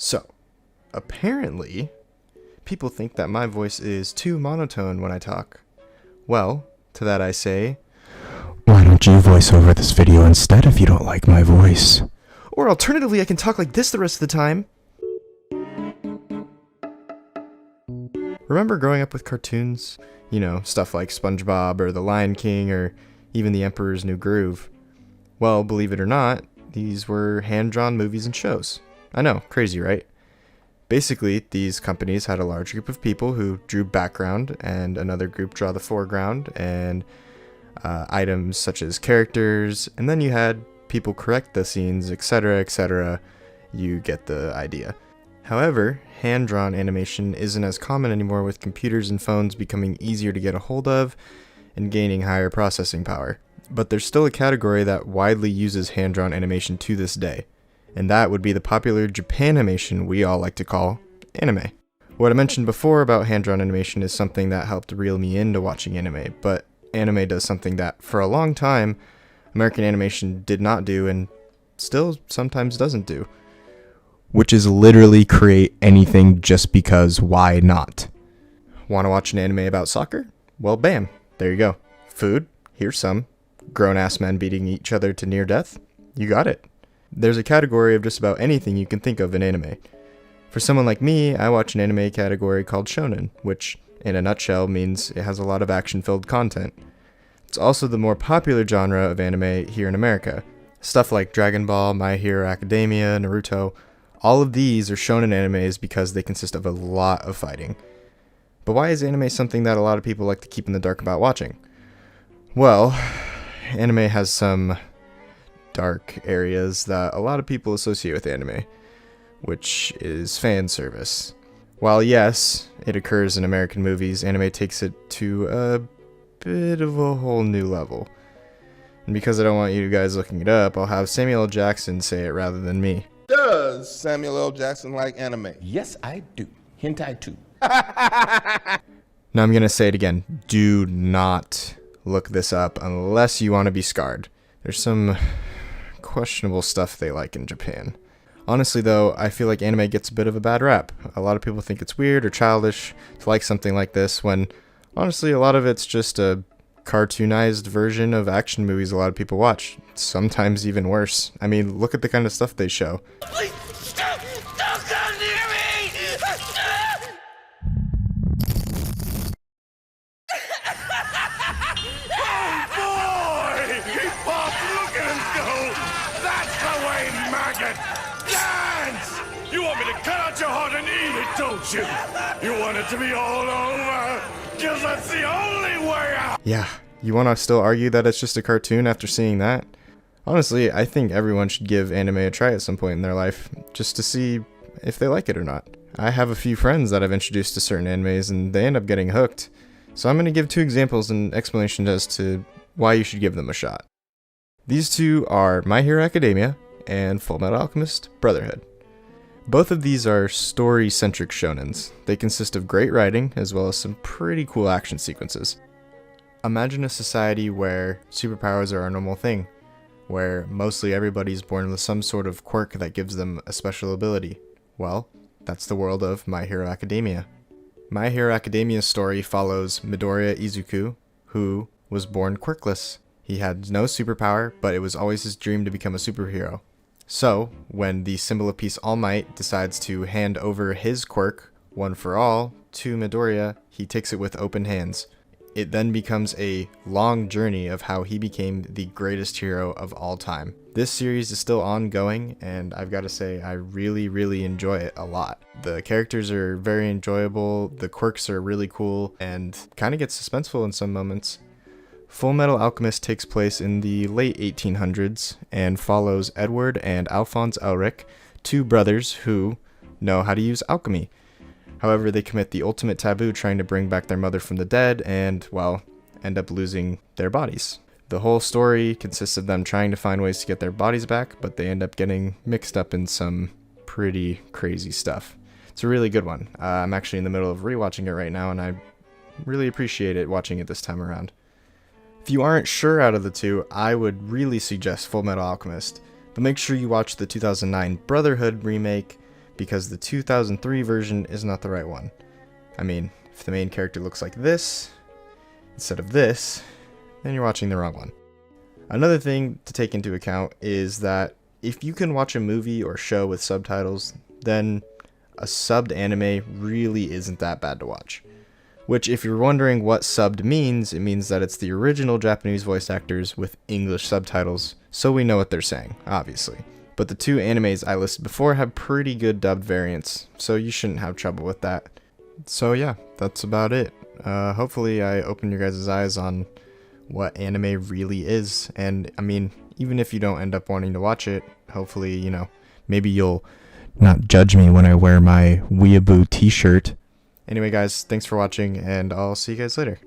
So, apparently, people think that my voice is too monotone when I talk. Well, to that I say, Why don't you voice over this video instead if you don't like my voice? or alternatively, I can talk like this the rest of the time. Remember growing up with cartoons? You know, stuff like SpongeBob or The Lion King or even The Emperor's New Groove. Well, believe it or not, these were hand-drawn movies and shows. I know, crazy, right? Basically, these companies had a large group of people who drew background and another group draw the foreground and items such as characters, and then you had people correct the scenes, etc., etc. You get the idea. However, hand-drawn animation isn't as common anymore with computers and phones becoming easier to get a hold of and gaining higher processing power. But there's still a category that widely uses hand-drawn animation to this day, and that would be the popular Japanimation we all like to call anime. What I mentioned before about hand-drawn animation is something that helped reel me into watching anime, but anime does something that, for a long time, American animation did not do and still sometimes doesn't do, which is literally create anything just because why not? Want to watch an anime about soccer? Well, bam, there you go. Food? Here's some. Grown-ass men beating each other to near death? You got it. There's a category of just about anything you can think of in anime. For someone like me, I watch an anime category called shonen, which, in a nutshell, means it has a lot of action-filled content. It's also the more popular genre of anime here in America. Stuff like Dragon Ball, My Hero Academia, Naruto, all of these are shonen animes because they consist of a lot of fighting. But why is anime something that a lot of people like to keep in the dark about watching? Well, anime has some dark areas that a lot of people associate with anime, which is fan service. While yes, it occurs in American movies, anime takes it to a bit of a whole new level. And because I don't want you guys looking it up, I'll have Samuel L. Jackson say it rather than me. Does Samuel L. Jackson like anime? Yes, I do. Hentai too. Now I'm gonna say it again. Do not look this up unless you want to be scarred. There's some questionable stuff they like in Japan. Honestly though, I feel like anime gets a bit of a bad rap. A lot of people think it's weird or childish to like something like this when honestly a lot of it's just a cartoonized version of action movies a lot of people watch. Sometimes even worse. I mean, look at the kind of stuff they show. Please, stop! Don't come near me! He popped, look at him go! That's the way, maggot! Dance! You want me to cut out your heart and eat it, don't you? You want it to be all over? Cause that's the only way out! Yeah, you want to still argue that it's just a cartoon after seeing that? Honestly, I think everyone should give anime a try at some point in their life, just to see if they like it or not. I have a few friends that I've introduced to certain animes and they end up getting hooked. So I'm going to give two examples and explanations as to why you should give them a shot. These two are My Hero Academia and Fullmetal Alchemist Brotherhood. Both of these are story-centric shonens. They consist of great writing as well as some pretty cool action sequences. Imagine a society where superpowers are a normal thing, where mostly everybody's born with some sort of quirk that gives them a special ability. Well, that's the world of My Hero Academia. My Hero Academia's story follows Midoriya Izuku, who was born quirkless. He had no superpower, but it was always his dream to become a superhero. So, when the Symbol of Peace All Might decides to hand over his quirk, One for All, to Midoriya, he takes it with open hands. It then becomes a long journey of how he became the greatest hero of all time. This series is still ongoing, and I've got to say I really enjoy it a lot. The characters are very enjoyable, the quirks are really cool, and kind of gets suspenseful in some moments. Fullmetal Alchemist takes place in the late 1800s and follows Edward and Alphonse Elric, two brothers who know how to use alchemy. However, they commit the ultimate taboo trying to bring back their mother from the dead and, well, end up losing their bodies. The whole story consists of them trying to find ways to get their bodies back, but they end up getting mixed up in some pretty crazy stuff. It's a really good one. I'm actually in the middle of rewatching it right now, and I really appreciate it watching it this time around. If you aren't sure out of the two, I would really suggest Fullmetal Alchemist, but make sure you watch the 2009 Brotherhood remake because the 2003 version is not the right one. I mean, if the main character looks like this instead of this, then you're watching the wrong one. Another thing to take into account is that if you can watch a movie or show with subtitles, then a subbed anime really isn't that bad to watch. Which, if you're wondering what subbed means, it means that it's the original Japanese voice actors with English subtitles, so we know what they're saying, obviously. But the two animes I listed before have pretty good dubbed variants, so you shouldn't have trouble with that. So yeah, that's about it. Hopefully I opened your guys' eyes on what anime really is, and I mean, even if you don't end up wanting to watch it, hopefully, you know, maybe you'll not judge me when I wear my Weeaboo t-shirt. Anyway guys, thanks for watching, and I'll see you guys later.